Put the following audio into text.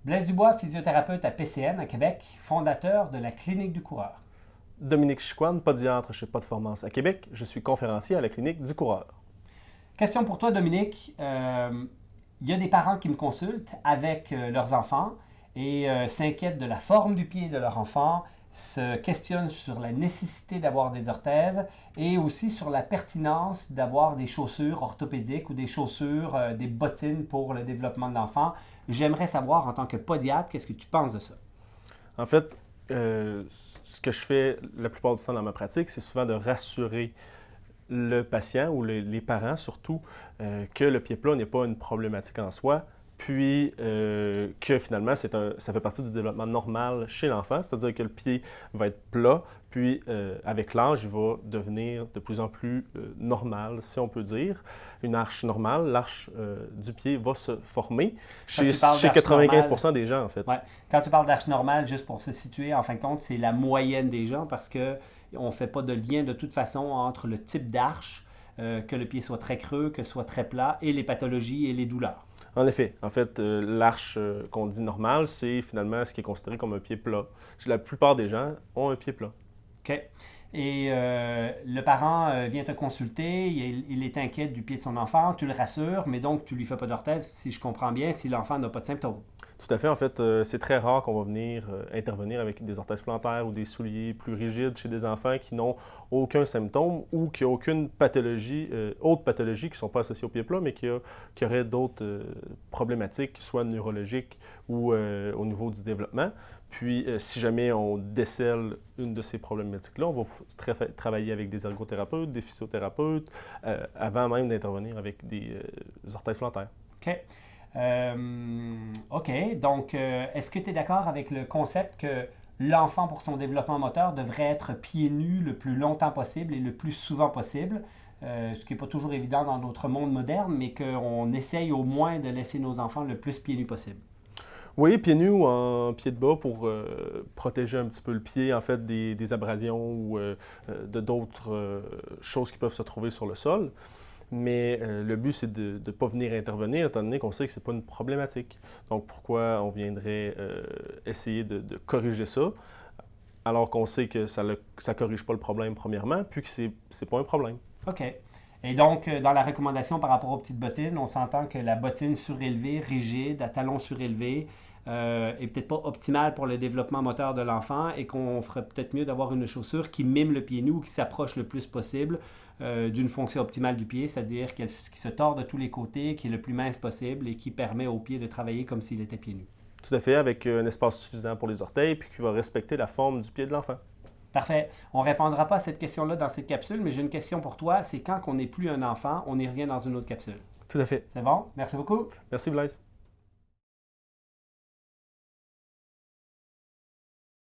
Blaise Dubois, physiothérapeute à PCN à Québec, fondateur de la Clinique du coureur. Dominique Chicoine, podiatre chez Podformance à Québec. Je suis conférencier à la Clinique du coureur. Question pour toi, Dominique. Il y a des parents qui me consultent avec leurs enfants et s'inquiètent de la forme du pied de leur enfant, se questionnent sur la nécessité d'avoir des orthèses et aussi sur la pertinence d'avoir des chaussures orthopédiques ou des chaussures, des bottines pour le développement de l'enfant. J'aimerais savoir, en tant que podiatre, qu'est-ce que tu penses de ça? En fait, ce que je fais la plupart du temps dans ma pratique, c'est souvent de rassurer le patient ou les parents surtout que le pied plat n'est pas une problématique en soi, puis que finalement ça fait partie du développement normal chez l'enfant, c'est-à-dire que le pied va être plat, puis avec l'âge, il va devenir de plus en plus normal, si on peut dire. Une arche normale, l'arche du pied va se former chez 95% des gens en fait. Ouais. Quand tu parles d'arche normale, juste pour se situer, en fin de compte, c'est la moyenne des gens parce que on ne fait pas de lien de toute façon entre le type d'arche, que le pied soit très creux, que ce soit très plat, et les pathologies et les douleurs. En effet. En fait, l'arche qu'on dit normale, c'est finalement ce qui est considéré comme un pied plat. La plupart des gens ont un pied plat. OK. Et le parent vient te consulter, il est inquiet du pied de son enfant, tu le rassures, mais donc tu ne lui fais pas d'orthèse, si je comprends bien, si l'enfant n'a pas de symptômes. Tout à fait. En fait, c'est très rare qu'on va venir intervenir avec des orthèses plantaires ou des souliers plus rigides chez des enfants qui n'ont aucun symptôme ou qui n'ont aucune pathologie, autre pathologie qui ne sont pas associées au pied plat, mais qui auraient d'autres problématiques, soit neurologiques ou au niveau du développement. Puis, si jamais on décèle une de ces problématiques-là, on va travailler avec des ergothérapeutes, des physiothérapeutes, avant même d'intervenir avec des orthèses plantaires. OK. OK. Donc, est-ce que tu es d'accord avec le concept que l'enfant, pour son développement moteur, devrait être pieds nus le plus longtemps possible et le plus souvent possible? Ce qui n'est pas toujours évident dans notre monde moderne, mais qu'on essaye au moins de laisser nos enfants le plus pieds nus possible. Oui, pieds nus ou en pied de bas pour protéger un petit peu le pied, en fait, des abrasions ou d'autres choses qui peuvent se trouver sur le sol. Mais le but, c'est de ne pas venir intervenir, étant donné qu'on sait que ce n'est pas une problématique. Donc, pourquoi on viendrait essayer de corriger ça, alors qu'on sait que ça ne corrige pas le problème, premièrement, puis que ce n'est pas un problème. OK. Et donc, dans la recommandation par rapport aux petites bottines, on s'entend que la bottine surélevée, rigide, à talons surélevés, est peut-être pas optimale pour le développement moteur de l'enfant et qu'on ferait peut-être mieux d'avoir une chaussure qui mime le pied nu ou qui s'approche le plus possible d'une fonction optimale du pied, c'est-à-dire qui se tord de tous les côtés, qui est le plus mince possible et qui permet au pied de travailler comme s'il était pied nu. Tout à fait, avec un espace suffisant pour les orteils, puis qui va respecter la forme du pied de l'enfant. Parfait. On ne répondra pas à cette question-là dans cette capsule, mais j'ai une question pour toi. C'est quand on n'est plus un enfant, on y revient dans une autre capsule. Tout à fait. C'est bon? Merci beaucoup. Merci Blaise.